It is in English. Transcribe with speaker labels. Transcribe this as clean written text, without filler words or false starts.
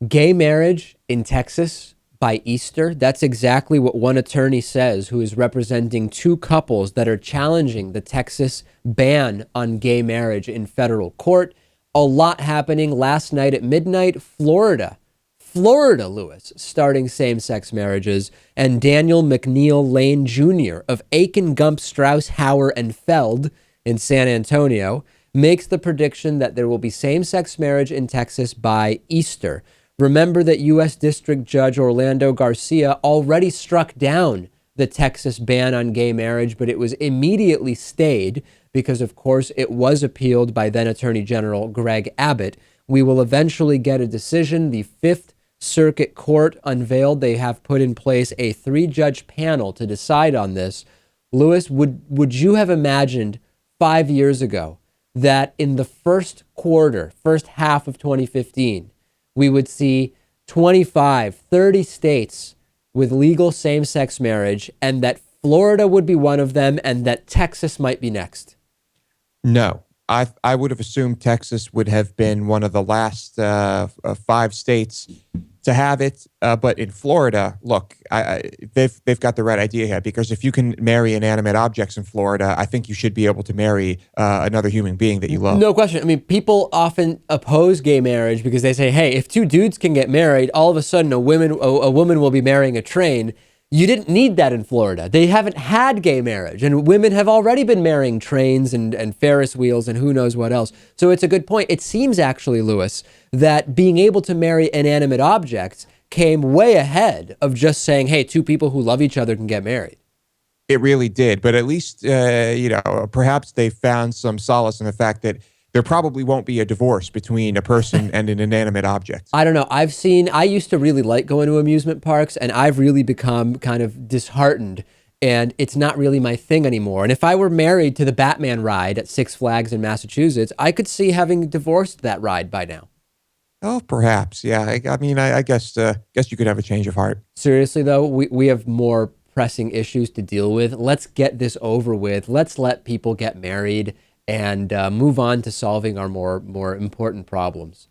Speaker 1: Gay marriage in Texas by Easter. That's exactly what one attorney says, who is representing two couples that are challenging the Texas ban on gay marriage in federal court. A lot happening last night at midnight. Florida, Lewis, starting same-sex marriages, and Daniel McNeil Lane Jr. of Aiken, Gump, Strauss, Hauer, and Feld in San Antonio makes the prediction that there will be same-sex marriage in Texas by Easter. Remember that U.S. District Judge Orlando Garcia already struck down the Texas ban on gay marriage, but it was immediately stayed because, of course, it was appealed by then Attorney General Greg Abbott. We will eventually get a decision. The Fifth Circuit Court unveiled they have put in place a 3-judge panel to decide on this. Lewis, would you have imagined 5 years ago that in the first half of 2015, we would see 25, 30 states with legal same-sex marriage, and that Florida would be one of them, and that Texas might be next?
Speaker 2: No. I would have assumed Texas would have been one of the last 5 states to have it. But in Florida, look, they've got the right idea here, because if you can marry inanimate objects in Florida, I think you should be able to marry another human being that you love.
Speaker 1: No question. I mean, people often oppose gay marriage because they say, hey, if two dudes can get married, all of a sudden a woman will be marrying a train. You didn't need that in Florida. They haven't had gay marriage, and women have already been marrying trains and Ferris wheels and who knows what else. So it's a good point. It seems actually, Lewis, that being able to marry inanimate objects came way ahead of just saying, hey, two people who love each other can get married.
Speaker 2: It really did. But at least, perhaps they found some solace in the fact that there probably won't be a divorce between a person and an inanimate object.
Speaker 1: I don't know. I used to really like going to amusement parks, and I've really become kind of disheartened, and it's not really my thing anymore. And if I were married to the Batman ride at Six Flags in Massachusetts, I could see having divorced that ride by now.
Speaker 2: Oh, perhaps. Yeah. I guess you could have a change of heart.
Speaker 1: Seriously, though, we have more pressing issues to deal with. Let's get this over with. Let's let people get married and move on to solving our more important problems.